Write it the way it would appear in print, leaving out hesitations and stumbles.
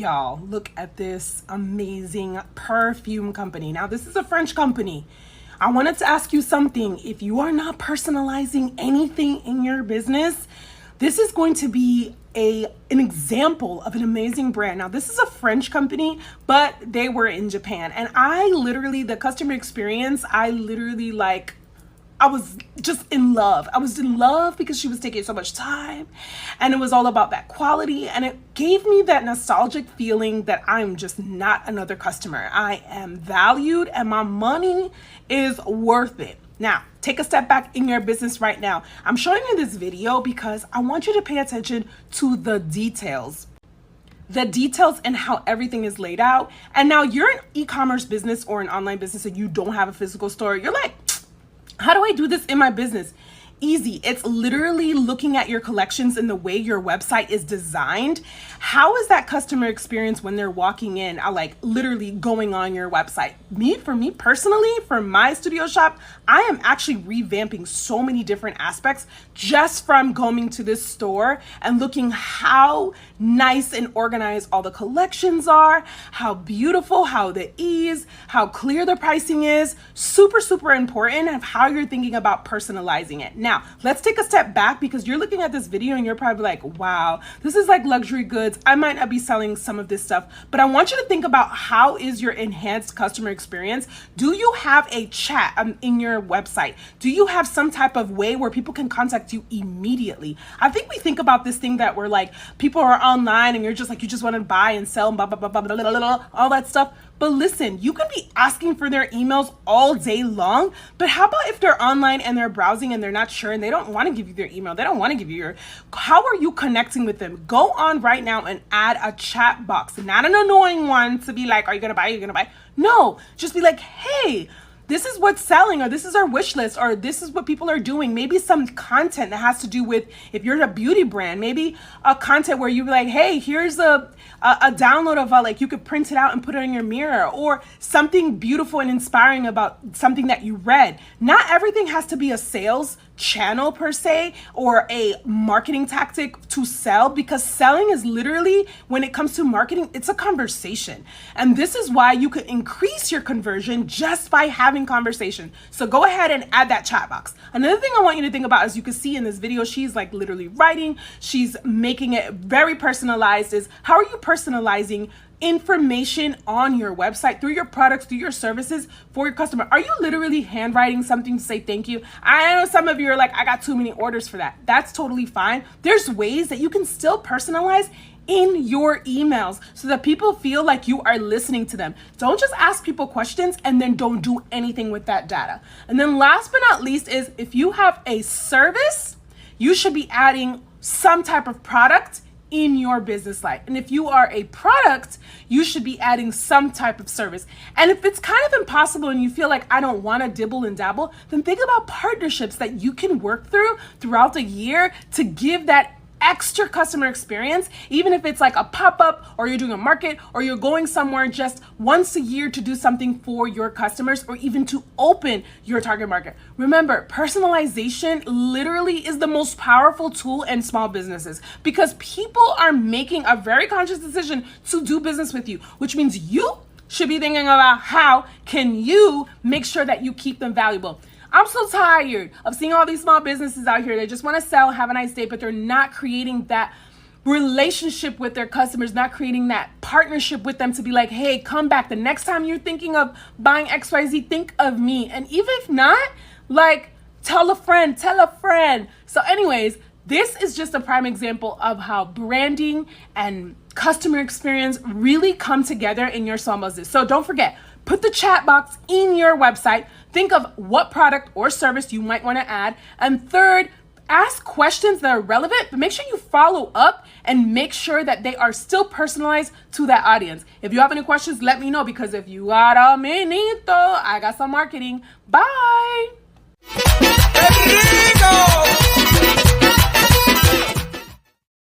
Y'all, look at this amazing perfume company. Now, this is a French company. I wanted to ask you something. If you are not personalizing anything in your business, this is going to be an example of an amazing brand. Now, this is a French company, but they were in Japan. And the customer experience, I was just in love. I was in love because she was taking so much time, and it was all about that quality, and it gave me that nostalgic feeling that I'm just not another customer. I am valued and my money is worth it. Now, take a step back in your business right now. I'm showing you this video because I want you to pay attention to the details. The details and how everything is laid out. And now you're an e-commerce business or an online business and you don't have a physical store. You're like, how do I do this in my business? Easy. It's literally looking at your collections and the way your website is designed. How is that customer experience when they're walking in? I like literally going on your website. For me personally, for my studio shop, I am actually revamping so many different aspects just from going to this store and looking how nice and organized all the collections are, how beautiful, how the ease, how clear the pricing is. Super, super important of how you're thinking about personalizing it. Now, let's take a step back because you're looking at this video and you're probably like, wow, this is like luxury goods. I might not be selling some of this stuff, but I want you to think about how is your enhanced customer experience? Do you have a chat in your website? Do you have some type of way where people can contact you immediately? I think we think about this thing that we're like, people are online and you're just like, you just want to buy and sell and blah, blah, blah, blah, blah, blah, blah, all that stuff. But listen, you can be asking for their emails all day long, but how about if they're online and they're browsing and they're not sure and they don't want to give you their email, they don't want to give you how are you connecting with them? Go on right now and add a chat box, not an annoying one to be like, are you going to buy? Are you going to buy? No, just be like, hey, this is what's selling, or this is our wish list, or this is what people are doing. Maybe some content that has to do with, if you're a beauty brand, maybe a content where you be like, hey, here's a download of like, you could print it out and put it in your mirror, or something beautiful and inspiring about something that you read. Not everything has to be a sales channel per se, or a marketing tactic to sell, because selling is literally, when it comes to marketing, it's a conversation. And this is why you could increase your conversion just by having conversation. So go ahead and add that chat box. Another thing I want you to think about, as you can see in this video, she's like literally writing, she's making it very personalized, is how are you personalizing information on your website through your products, through your services for your customer? Are you literally handwriting something to say thank you? I know some of you are like, I got too many orders for that. That's totally fine. There's ways that you can still personalize in your emails so that people feel like you are listening to them. Don't just ask people questions and then don't do anything with that data. And then last but not least is, if you have a service, you should be adding some type of product in your business life. And if you are a product, you should be adding some type of service. And if it's kind of impossible and you feel like, I don't want to dibble and dabble, then think about partnerships that you can work throughout the year to give that extra customer experience, even if it's like a pop-up, or you're doing a market, or you're going somewhere just once a year to do something for your customers, or even to open your target market. Remember, personalization literally is the most powerful tool in small businesses, because people are making a very conscious decision to do business with you, which means you should be thinking about how can you make sure that you keep them valuable. I'm so tired of seeing all these small businesses out here. They just want to sell, have a nice day, but they're not creating that relationship with their customers, not creating that partnership with them to be like, hey, come back. The next time you're thinking of buying XYZ, think of me. And even if not, like, tell a friend. So anyways, this is just a prime example of how branding and customer experience really come together in your small business. So don't forget, put the chat box in your website. Think of what product or service you might want to add. And third, ask questions that are relevant, but make sure you follow up and make sure that they are still personalized to that audience. If you have any questions, let me know, because if you got a minito, I got some marketing. Bye.